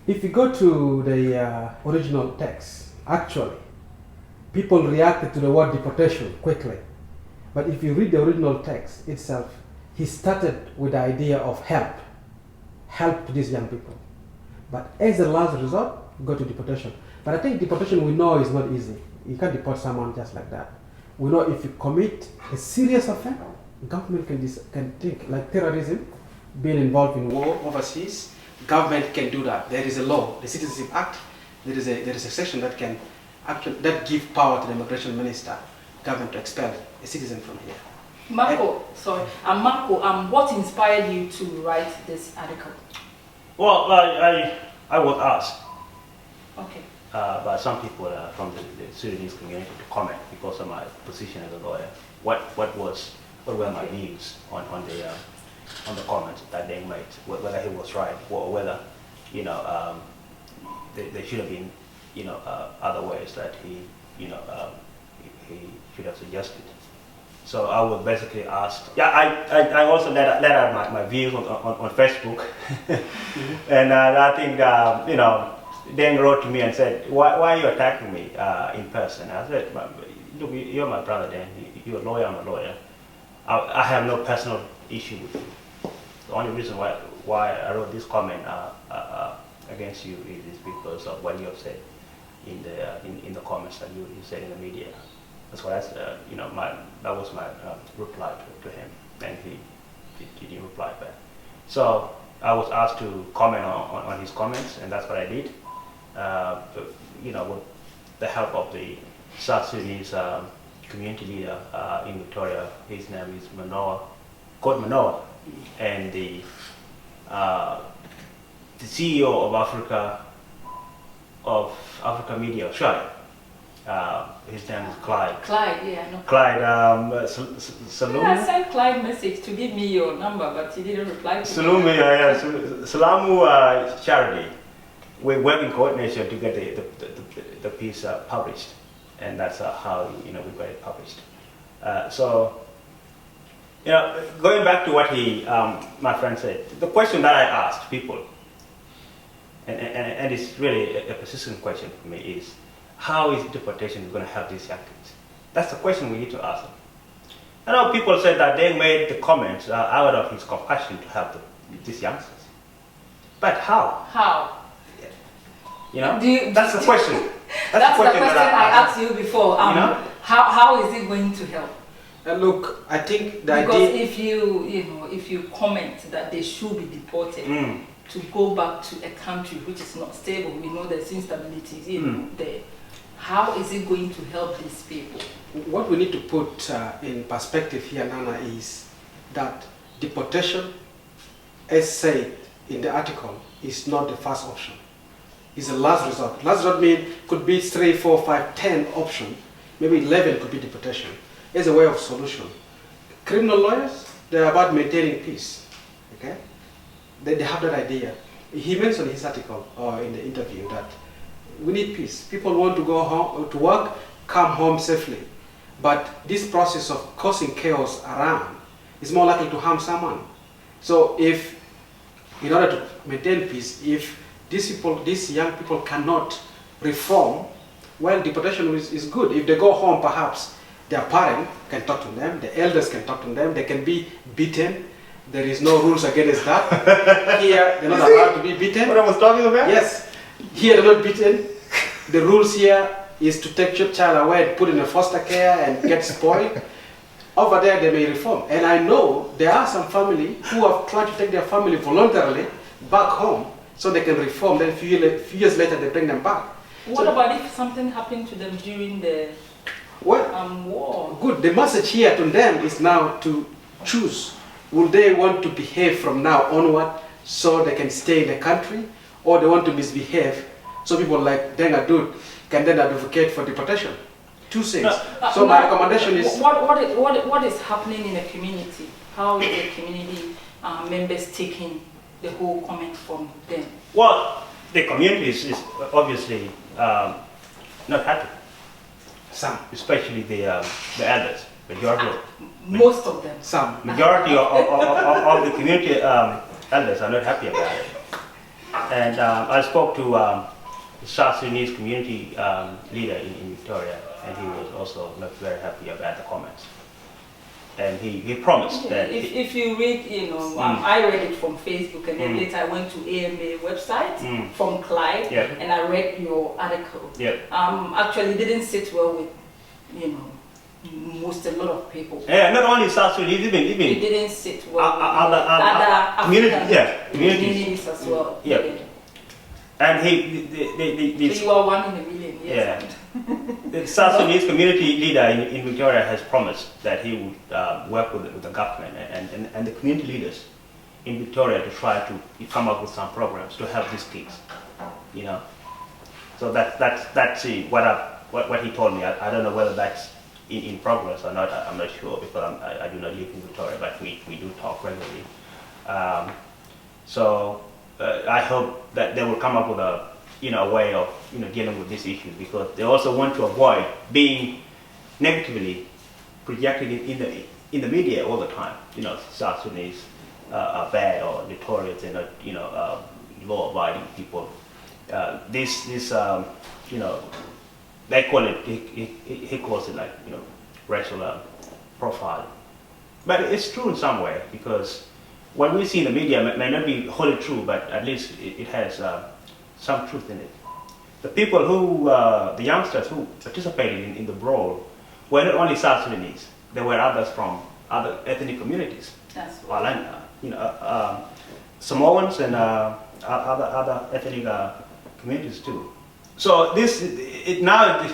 If you go to the original text, actually, people reacted to the word deportation quickly. But if you read the original text itself, he started with the idea of help to these young people. But as a last resort, go to deportation. But I think deportation we know is not easy. You can't deport someone just like that. We know if you commit a serious offense, government can think, like terrorism, being involved in war overseas, government can do that. There is a law, the Citizenship Act. There is a section that can that give power to the immigration minister, government to expel a citizen from here. Marko, what inspired you to write this article? Well, I was asked Okay. by some people from the Sudanese community to comment because of my position as a lawyer. What were my views on the comments that they made, whether he was right or whether there should have been other ways that he should have suggested. So I was basically asked. Yeah, I also let out my views on Facebook, and I think Deng wrote to me and said, "Why are you attacking me in person?" I said, "Look, you're my brother, Deng. You're a lawyer. I'm a lawyer. I have no personal issue with you. The only reason why I wrote this comment against you is because of what you have said in the comments that you said in the media." That's what that was my reply to him, and he didn't reply back. So I was asked to comment on his comments, and that's what I did. With the help of the South Sudanese community leader in Victoria. His name is Manoa, and the CEO of Africa Media Australia. His name is Clyde. Clyde, yeah, no. Clyde Salumi. Yeah, I sent Clyde message to give me your number, but he didn't reply to Salumi, me. Salamu Charity. We work in coordination to get the piece published, and that's how we got it published. Going back to what my friend said, the question that I asked people, and it's really a persistent question for me, is how is deportation going to help these young kids? That's the question we need to ask them. I know people said that they made the comments out of his compassion to help these youngsters. But how? How? That's the question. That's the question I asked you before. How is it going to help? Look, I think because if you comment that they should be deported to go back to a country which is not stable, we know there's instability there. How is it going to help these people? What we need to put in perspective here, Nana, is that deportation, as said in the article, is not the first option. It's a last resort. Last resort means could be 3, 4, 5, 10 options. Maybe 11 could be deportation. It's a way of solution. Criminal lawyers, they're about maintaining peace. Okay, they have that idea. He mentioned in his article or in the interview that we need peace. People want to go home to work, come home safely. But this process of causing chaos around is more likely to harm someone. So if, in order to maintain peace, if these young people cannot reform, well, deportation is good. If they go home, perhaps their parent can talk to them, the elders can talk to them, they can be beaten. There is no rules against that. Here, they're not allowed to be beaten. What I was talking about? Yes. Here, they're not beaten. The rules here is to take your child away and put in a foster care and get spoiled. Over there, they may reform. And I know there are some family who have tried to take their family voluntarily back home so they can reform. Then a few years later, they bring them back. What about if something happened to them during the war? Good. The message here to them is now to choose. Will they want to behave from now onward so they can stay in the country, or they want to misbehave so people like Deng Adut can then advocate for deportation? Two things. So my recommendation is... What is happening in the community? How is the community members taking the whole comment from them? Well, the community is obviously not happy. Some, especially the elders, majority. Most of them. Some. Majority of the community elders are not happy about it. And I spoke to the South Sudanese community leader in Victoria, and he was also not very happy about the comments. And he promised that... If you read, I read it from Facebook, and then later I went to AMA website from Clyde, and I read your article. Actually didn't sit well with, a lot of people. Yeah, not only South Sudanese, even it didn't sit well with other communities as well. And so you are 1 in a million. Yes. The South Sudanese community leader in Victoria has promised that he would work with the government and the community leaders in Victoria to try to come up with some programs to help these kids. So that's what he told me. I don't know whether that's in progress or not. I'm not sure because I do not live in Victoria, but we do talk regularly. So I hope that they will come up with a way of dealing with this issue, because they also want to avoid being negatively projected in the media all the time. South Sudanese are bad or notorious, they're not law-abiding people. They call it, he calls it like racial profiling. But it's true in some way, because what we see in the media may not be wholly true, but at least it has some truth in it. The people the youngsters who participated in the brawl were not only South Sudanese, there were others from other ethnic communities. That's right. Samoans and other ethnic communities too. So now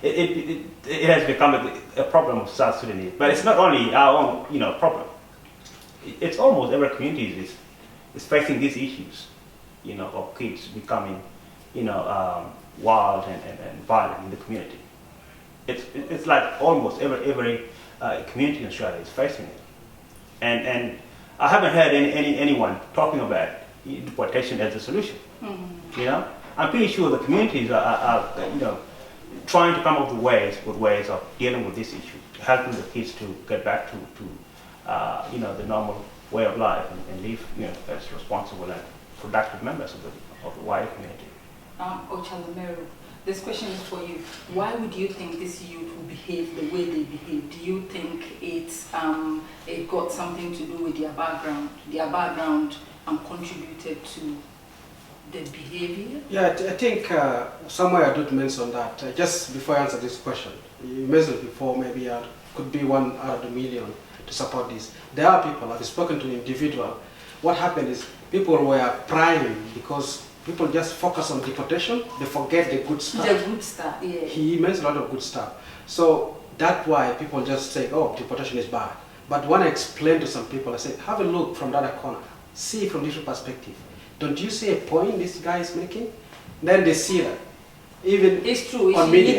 it has become a problem of South Sudanese, but it's not only our own problem. It's almost every community is facing these issues, of kids becoming, wild and violent in the community. It's like almost every community in Australia is facing it, and I haven't heard anyone talking about deportation as a solution. I'm pretty sure the communities are trying to come up with ways of dealing with this issue, helping the kids to get back to the normal way of life and live as responsible and productive members of the wider community. Ocholamero, this question is for you. Why would you think this youth will behave the way they behave? Do you think it got something to do with their background? Their background contributed to the behavior? Yeah, I think somewhere Adut mentioned that. Just before I answer this question, you mentioned before maybe could be 1 out of the million to support this. There are people, I've spoken to an individual. What happened is people were crying because people just focus on deportation, they forget the good stuff. The good stuff, yeah. He mentioned a lot of good stuff. So that's why people just say, oh, deportation is bad. But when I explain to some people, I say, have a look from the other corner, see from different perspective. Don't you see a point this guy is making? Then they see that. Even it's true. On he media.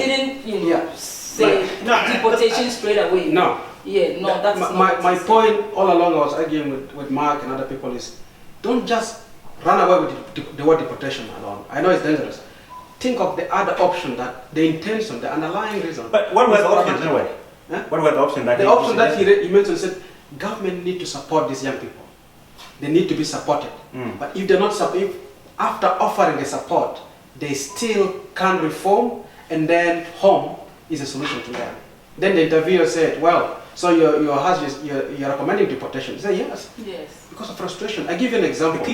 Didn't say deportation straight away. No. Yeah, no, that's my point all along I was arguing with Mark and other people is, don't just run away with the word deportation alone. I know it's dangerous. Think of the other option, that the intention, the underlying reason. But what were the options anyway? What were the options that the option that he mentioned said, government need to support these young people. They need to be supported. But if they're not supported, after offering the support, they still can't reform, and then home is a solution to them. Then the interviewer said, well, so your husband, you're recommending deportation. He said, yes. Yes. Because of frustration. I give you an example.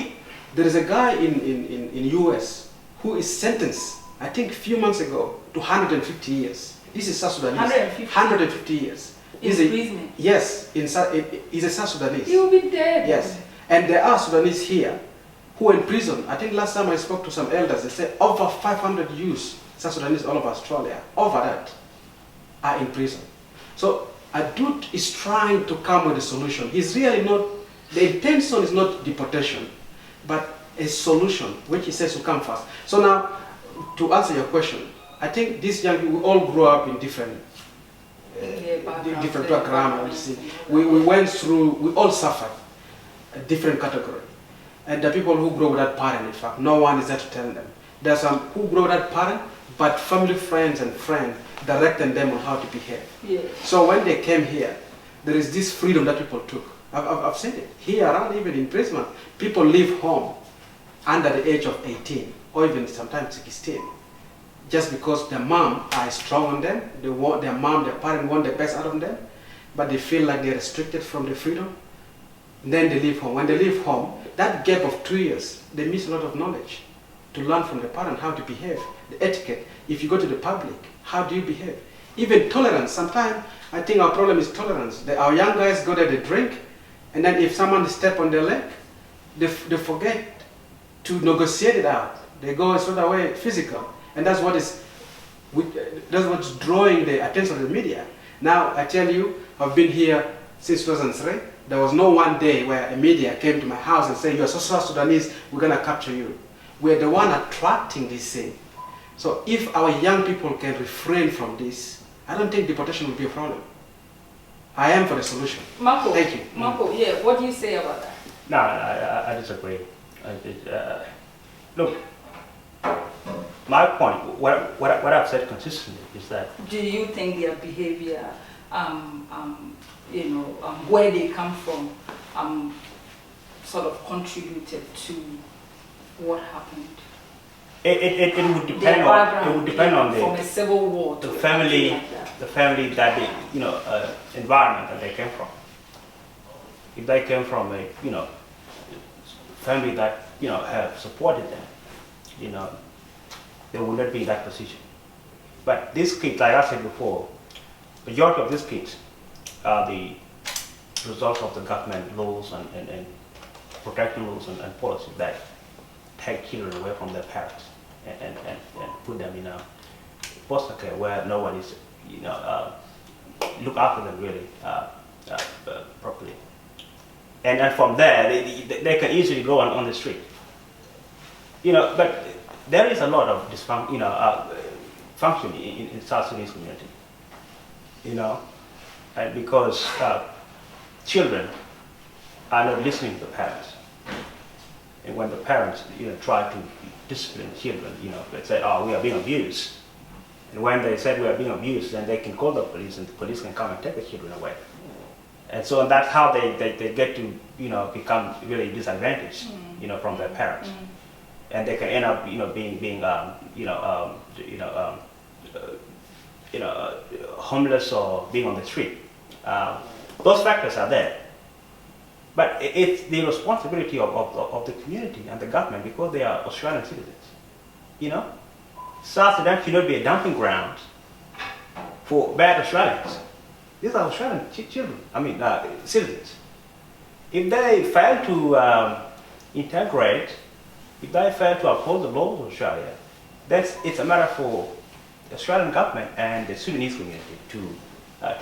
There is a guy in US who is sentenced, I think a few months ago, to 150 years. This is South Sudanese. 150 years. Imprisonment. Yes, he's a South Sudanese. He will be dead. Yes. And there are Sudanese here who are in prison. I think last time I spoke to some elders, they said over 500 youths, South Sudanese all over Australia, over that, are in prison. So Adut is trying to come with a solution. He's really not, the intention is not deportation, but a solution, which he says will come first. So now, to answer your question, I think these young people, we all grew up in different backgrounds. We went through, we all suffered a different category. And the people who grow without parent, in fact, no one is there to tell them. There are some who grow without parent, but family, friends and friends directing them on how to behave. Yes. So when they came here, there is this freedom that people took. I've said it. Here around, even in prison, people leave home under the age of 18 or even sometimes 16, just because their mom are strong on them, they want their parent want the best out of them, but they feel like they're restricted from the freedom. Then they leave home. When they leave home, that gap of 2 years, they miss a lot of knowledge to learn from the parent how to behave, the etiquette. If you go to the public, how do you behave? Even tolerance. Sometimes I think our problem is tolerance. Our young guys go there, they drink, and then if someone step on their leg, they forget to negotiate it out. They go straight away physical, and that's what's drawing the attention of the media. Now I tell you, I've been here since 2003. There was no one day where a media came to my house and said, "You're South Sudanese, we're gonna capture you." We're the one attracting this thing. So if our young people can refrain from this, I don't think deportation will be a problem. I am for the solution. Marko, thank you. Marko, yeah, what do you say about that? No, I disagree. Look, my point, what I've said consistently is that. Do you think their behavior, where they come from, sort of contributed to what happened? It would depend on. It would depend on from a civil war the family, that they, environment that they came from. If they came from a family that have supported them, they would not be in that position. But these kids, like I said before, majority of these kids are the result of the government laws and protection laws and policies that take children away from their parents and put them in a foster care where no one is, look after them really properly. And from there, they can easily go on the street. But there is a lot of function in South Sudanese community. And because children are not listening to the parents. And when the parents, try to discipline children, they say, "Oh, we are being abused." And when they said we are being abused, then they can call the police, and the police can come and take the children away. And so that's how they get to, become really disadvantaged, from their parents. And they can end up, being homeless or being on the street. Those factors are there. But it's the responsibility of the community and the government because they are Australian citizens. South Sudan should not be a dumping ground for bad Australians. These are Australian children, citizens. If they fail to integrate, if they fail to uphold the laws of Australia, it's a matter for the Australian government and the Sudanese community to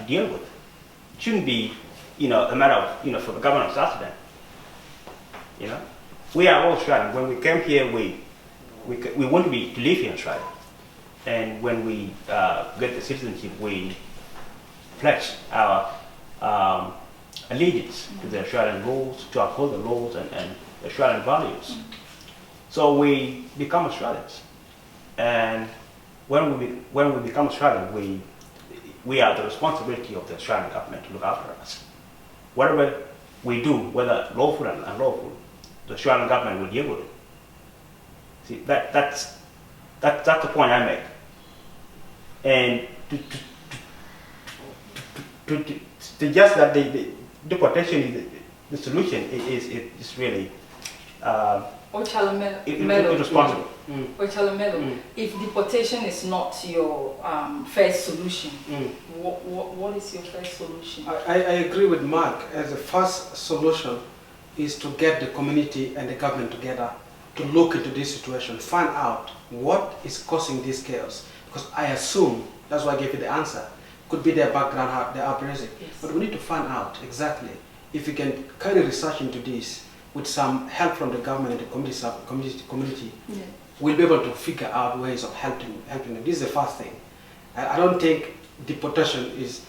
deal with. It shouldn't be, a matter of, for the government of South Sudan. We are all Australian. When we came here, we want to live here in Australia. And when we get the citizenship, we pledge our allegiance to the Australian laws, to uphold the laws and Australian values. So we become Australians. And when we become Australian, we are the responsibility of the Australian government to look after us. Whatever we do, whether lawful and unlawful, the Australian government will deal with it. See, that's the point I make. And to suggest that the deportation is the solution is really irresponsible. Ocholamero, if deportation is not your first solution, what is your first solution? I agree with Mark. As the first solution is to get the community and the government together to look into this situation, find out what is causing this chaos. Because I assume, that's why I gave you the answer, could be their background, their upbringing. Yes. But we need to find out exactly if we can carry research into this with some help from the government and the community. Yeah. We'll be able to figure out ways of helping them. This is the first thing. I don't think deportation is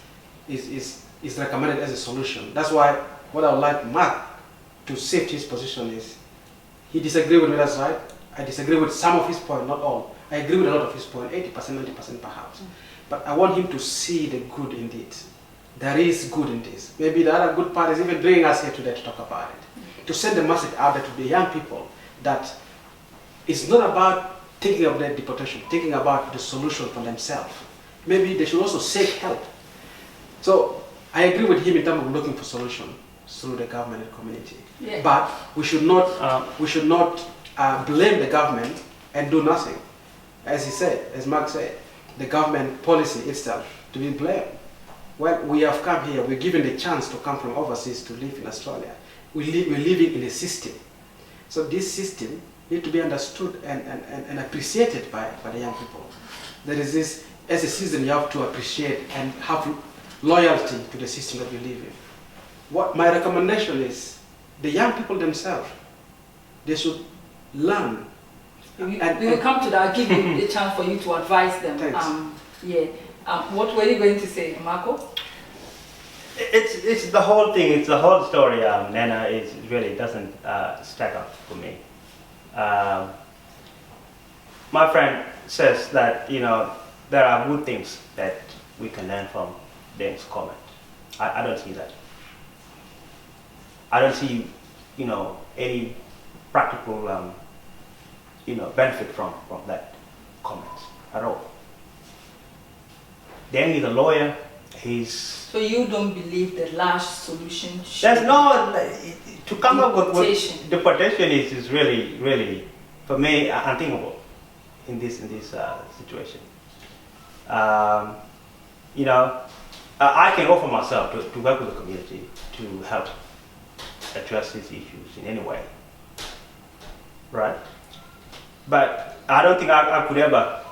recommended as a solution. That's why what I would like Mark to shift his position is, he disagrees with me, that's right. I disagree with some of his points, not all. I agree with a lot of his points, 80%, 90% perhaps. But I want him to see the good in it. There is good in this. Maybe the other good part is even bringing us here today to talk about it. To send the message out there to the young people that it's not about thinking of their deportation, thinking about the solution for themselves. Maybe they should also seek help. So I agree with him in terms of looking for solution through the government and community. Yeah. But we should not blame the government and do nothing. As he said, as Mark said, the government policy itself to be blamed. Well, we have come here, we're given the chance to come from overseas to live in Australia. We're living in a system. So this system needs to be understood and appreciated by the young people. There is this, as a citizen, you have to appreciate and have loyalty to the system that we live in. What my recommendation is, the young people themselves, they should learn. We will come to that. I'll give you a chance for you to advise them. Thanks. What were you going to say, Marko? It's the whole thing. It's the whole story. Nana, it really doesn't stack up for me. My friend says that there are good things that we can learn from Deng's comment. I don't see that. I don't see any practical benefit from that comment at all. Deng is a lawyer. So you don't believe the last solution should There's no to come up with deportation is really for me unthinkable in this situation. I can offer myself to work with the community to help address these issues in any way, right? But I don't think I could ever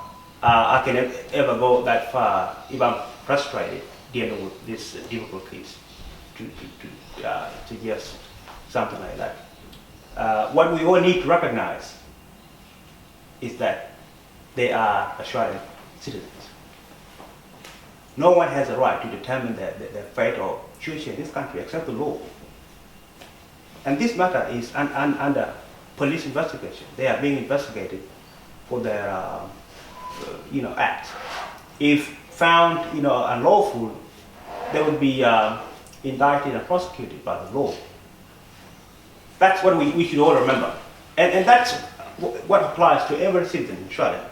ever go that far if I'm frustrated dealing with these difficult case to suggest something like that. What we all need to recognize is that they are Australian citizens. No one has a right to determine their fate or future in this country except the law. And this matter is under police investigation. They are being investigated for their acts. If found unlawful, they would be indicted and prosecuted by the law. That's what we should all remember. And that's what applies to every citizen in Australia,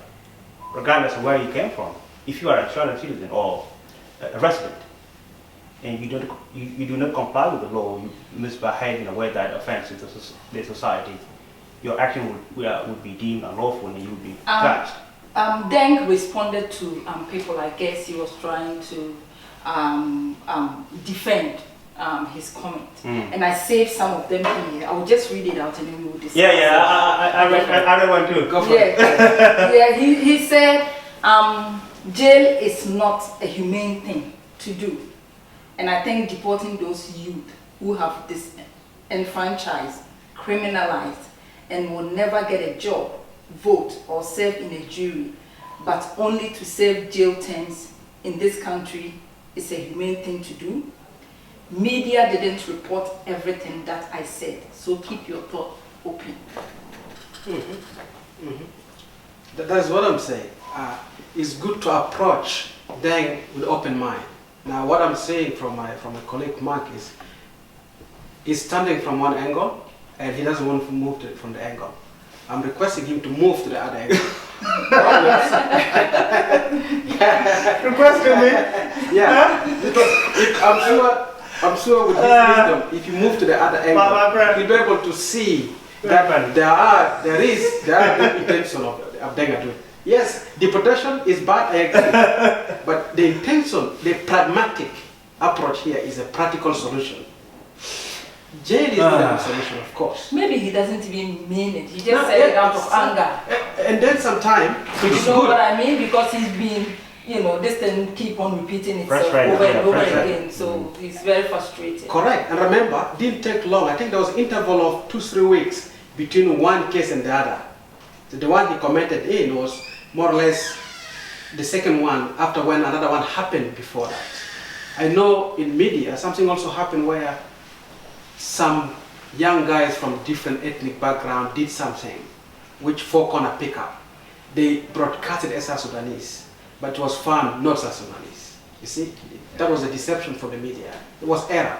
regardless of where you came from. If you are an Australian citizen or a resident, and you do not comply with the law, you misbehave in a way that offends the society, your action would be deemed unlawful and you would be judged. Deng responded to people. I guess he was trying to defend his comment, and I saved some of them here. I will just read it out and then we will discuss. I read one too. Go for it. Yeah, he said jail is not a humane thing to do, and I think deporting those youth who have disenfranchised, criminalized, and will never get a job, vote, or serve in a jury, but only to serve jail terms in this country is a humane thing to do. Media didn't report everything that I said, so keep your thought open. That's what I'm saying. It's good to approach Deng with open mind. Now, what I'm saying from my colleague Mark is, he's standing from one angle, and he doesn't want to move from the angle. I'm requesting him to move to the other angle. Requesting me? Yeah, because I'm sure with his wisdom, if you move to the other angle, you'll be able to see that there is good intention of Deng Adut. Yes, deportation is bad, I agree. But the intention, the pragmatic approach here is a practical solution. Jail is not a solution, of course. Maybe he doesn't even mean it. He just said it out of anger. And then sometime, you know what I mean? Because he's been, this thing keep on repeating itself over and over again. So he's very frustrated. Correct. And remember, it didn't take long. I think there was an interval of 2-3 weeks between one case and the other. So the one he commented in was more or less the second one after when another one happened before that. I know in media, something also happened where some young guys from different ethnic background did something which Four Corner pick up. They broadcasted as Sudanese, but it was found not as Sudanese. You see, that was a deception from the media. It was error,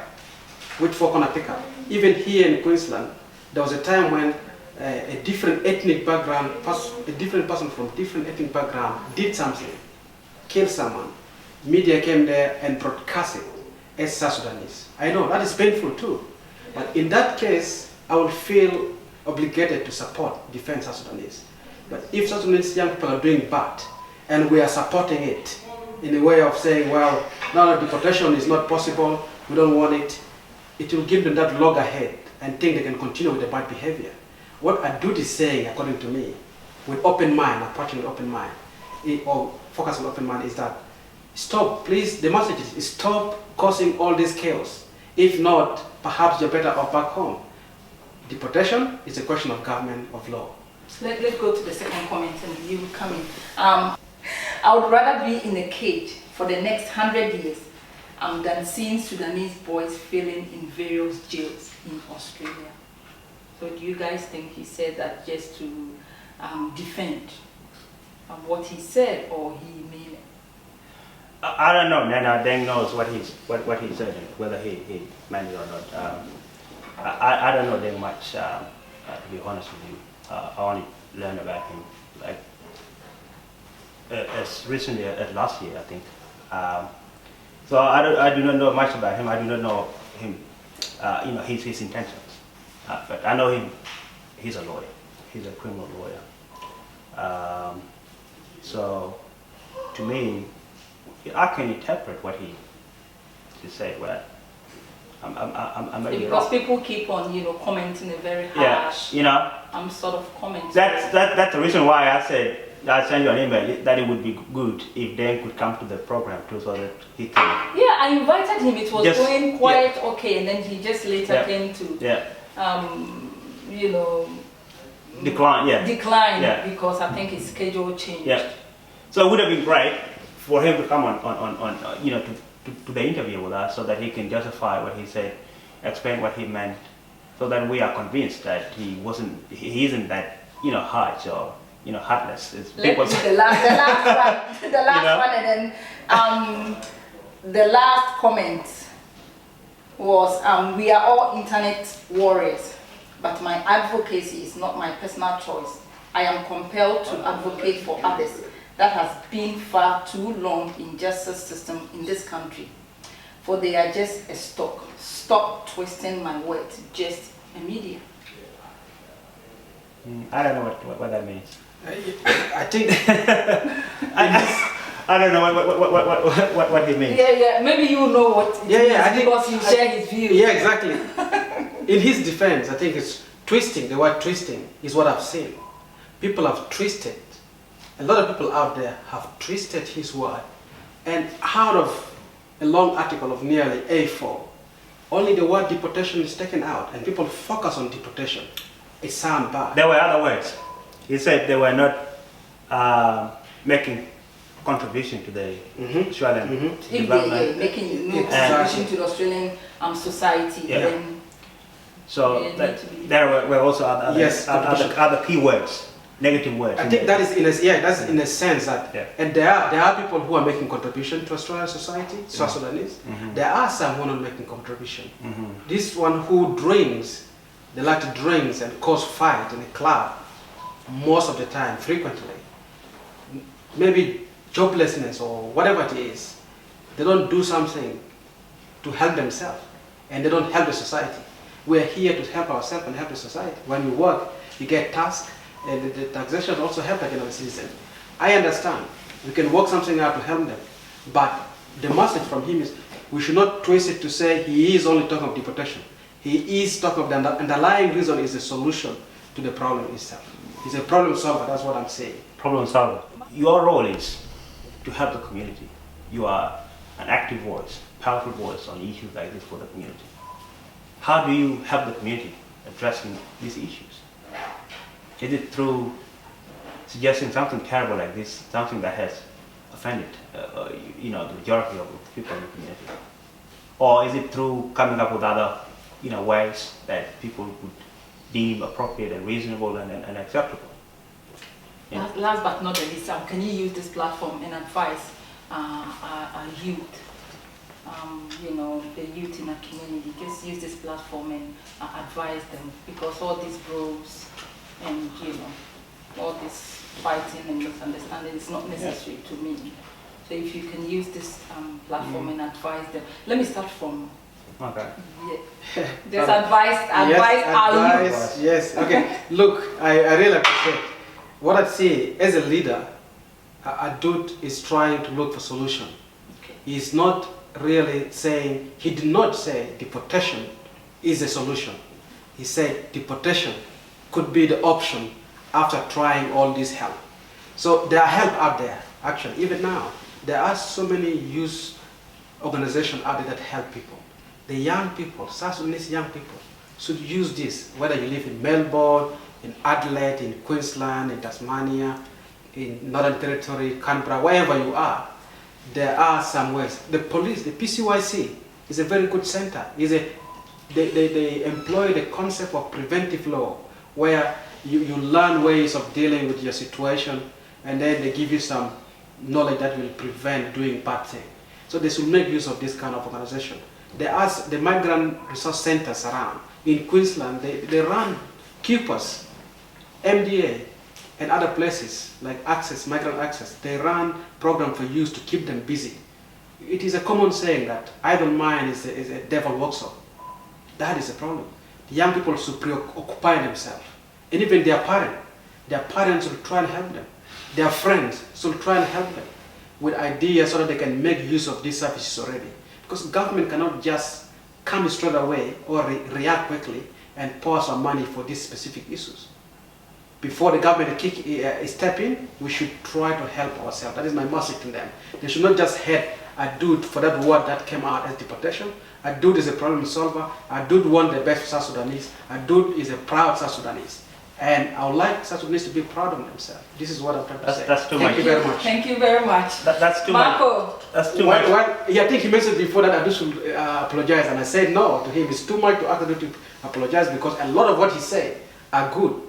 which Four Corner pick up. Even here in Queensland, there was a time when a different ethnic background, a different person from different ethnic background did something, killed someone, media came there and broadcast it as South Sudanese. I know that is painful too, but in that case, I will feel obligated to support, defend South Sudanese. But if South Sudanese young people are doing bad, and we are supporting it in a way of saying, well, no, deportation is not possible, we don't want it, it will give them that loggerhead and think they can continue with the bad behavior. What Adut is saying, according to me, with open mind, approaching with open mind, or focus on open mind, is that stop, please, the message is stop causing all this chaos. If not, perhaps you're better off back home. Deportation is a question of government, of law. Let's go to the second comment and you will come in. I would rather be in a cage for the next 100 years than seeing Sudanese boys failing in various jails in Australia. So do you guys think he said that just to defend what he said, or he mean it? I don't know. Nana Deng knows what he said, and whether he meant it or not. I don't know Deng much, to be honest with you. I only learned about him like as recently as last year, I think. So I do not know much about him. I do not know him, his intentions. But I know him. He's a lawyer. He's a criminal lawyer. So to me, I can interpret what he said. Well, I'm because wrong. people keep on, commenting a very harsh. Sort of comments. That's the reason why I said I sent you an email that it would be good if Dan could come to the program too, so that he can. Yeah, I invited him. It was Just, going quite okay, and then he just later came to. Decline. Yeah. Decline, Yeah. because I think his schedule changed. Yeah. So it would have been great for him to come on to the interview with us, so that he can justify what he said, explain what he meant, so that we are convinced that he isn't that harsh or heartless. Let me the last one, and then the last comment was we are all internet warriors, but my advocacy is not my personal choice. I am compelled to advocate for others. That has been far too long in justice system in this country, for they are just a stock. Stop twisting my words, just a media. I don't know what that means. I think I don't know what he means. Yeah. Maybe you know what it means, I think, because you share his views. Yeah, exactly. In his defense, I think it's twisting. The word twisting is what I've seen. People have twisted. A lot of people out there have twisted his word, and out of a long article of nearly A4, only the word deportation is taken out, and people focus on deportation. It sounds bad. There were other words. He said they were not making contribution to the Australian development. Making no contribution to the Australian society. Yeah. Then so there were also other key words. Negative words. I think that is in a sense that, and there are people who are making contribution to Australian society, South Sudanese. There are some who are not making contribution. This one who drinks, they like to drink and cause fight in a club most of the time, frequently. Maybe joblessness or whatever it is. They don't do something to help themselves, and they don't help the society. We are here to help ourselves and help the society. When we work, you get tasked. And the taxation also help like another citizen. I understand. We can work something out to help them. But the message from him is we should not twist it to say he is only talking of deportation. He is talking of the underlying reason is the solution to the problem itself. He's a problem solver, that's what I'm saying. Problem solver. Your role is to help the community. You are an active voice, powerful voice on issues like this for the community. How do you help the community addressing these issues? Is it through suggesting something terrible like this, something that has offended the majority of the people in the community? Or is it through coming up with other ways that people would deem appropriate and reasonable and acceptable? Last but not the least, can you use this platform and advise our youth, the youth in our community? Just use this platform and advise them, because all these bros And all this fighting and misunderstanding is not necessary to me. So if you can use this platform and advise them. Let me start from. Okay. Yeah. There's advice. Yes. Okay. Look, I really appreciate what I see as a leader. Adut is trying to look for solution. Okay. He's not really saying. He did not say deportation is a solution. He said deportation could be the option after trying all this help. So there are help out there. Actually, even now, there are so many youth organizations out there that help people. The young people, South Sudanese young people, should use this, whether you live in Melbourne, in Adelaide, in Queensland, in Tasmania, in Northern Territory, Canberra, wherever you are. There are some ways. The police, the PCYC, is a very good center. They employ the concept of preventive law, where you learn ways of dealing with your situation, and then they give you some knowledge that will prevent doing bad things. So they should make use of this kind of organization. There are the migrant resource centers around. In Queensland, they run Keepers, MDA, and other places like Access, Migrant Access. They run programs for youth to keep them busy. It is a common saying that idle mind is a devil workshop. That is a problem. The young people should preoccupy themselves. And even their parents will try and help them. Their friends should try and help them with ideas so that they can make use of these services already. Because government cannot just come straight away or react quickly and pour some money for these specific issues. Before the government step in, we should try to help ourselves. That is my message to them. They should not just hate Adut for that word that came out as deportation. Adut is a problem solver. Adut wants the best for South Sudanese. Adut is a proud South Sudanese. And I would like South Sudanese to be proud of themselves. This is what I'm trying to say. That's too much. Thank you very much. Thank you very much. That's too Marko. much. That's too much. Yeah, I think he mentioned before that Adut should apologize, and I said no to him. It's too much to ask Adut to apologize because a lot of what he said are good.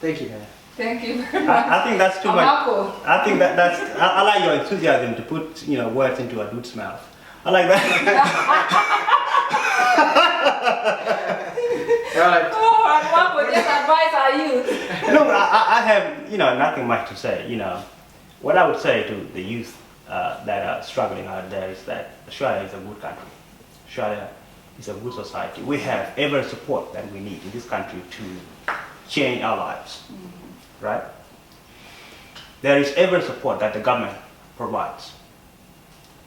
Thank you. Thank you very much. I think that's too much. Marko. I think that's. I like your enthusiasm to put words into Adut's mouth. I like that. All right. Oh, Marko, just advise our youth. No, I have nothing much to say. What I would say to the youth that are struggling out there is that Australia is a good country. Australia is a good society. We have every support that we need in this country to change our lives, right? There is every support that the government provides.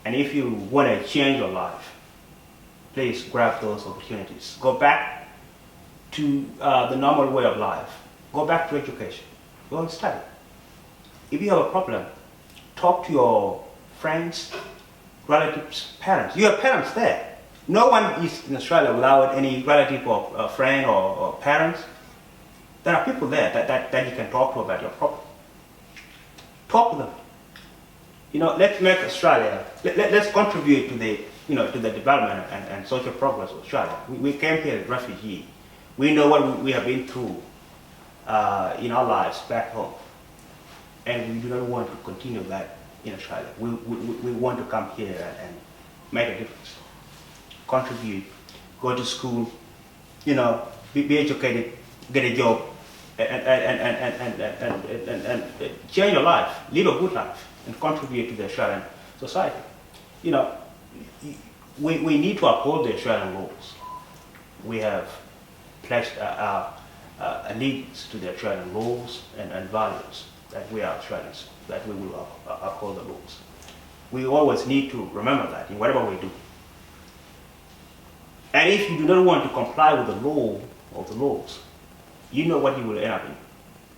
And if you want to change your life, please grab those opportunities. Go back to the normal way of life. Go back to education. Go and study. If you have a problem, talk to your friends, relatives, parents. You have parents there. No one is in Australia without any relative or friend or parents. There are people there that you can talk to about your problem. Talk to them. Let's make Australia. Let's contribute to the development and social progress of Australia. We came here as refugees. We know what we have been through in our lives back home, and we do not want to continue that in Australia. We want to come here and make a difference, contribute, go to school, be educated, get a job, and change your life, live a good life, and contribute to the Australian society. We need to uphold the Australian laws. We have pledged our allegiance to the Australian laws and values that we are Australians, that we will uphold the laws. We always need to remember that in whatever we do. And if you do not want to comply with the law or the laws, you know what you will end up in.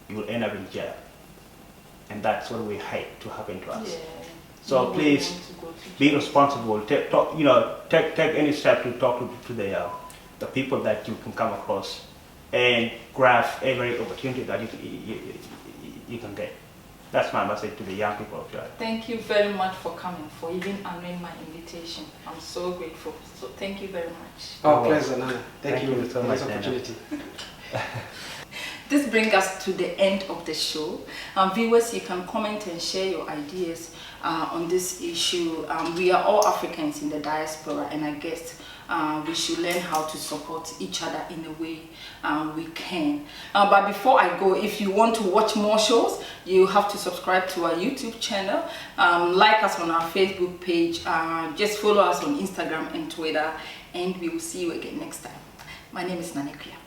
You will end up in jail. And that's what we hate to happen to us. Yeah. So please be responsible. Take any step to talk to the people that you can come across and grab every opportunity that you can get. That's my message to the young people of Australia. Thank you very much for coming, for even honoring my invitation. I'm so grateful. So thank you very much. Oh, pleasure, Nana. Thank you so for much, this opportunity. This brings us to the end of the show. Viewers, you can comment and share your ideas on this issue. We are all Africans in the diaspora, and I guess we should learn how to support each other in a way we can. But before I go, if you want to watch more shows, you have to subscribe to our YouTube channel, like us on our Facebook page, just follow us on Instagram and Twitter, and we will see you again next time. My name is Nanekia.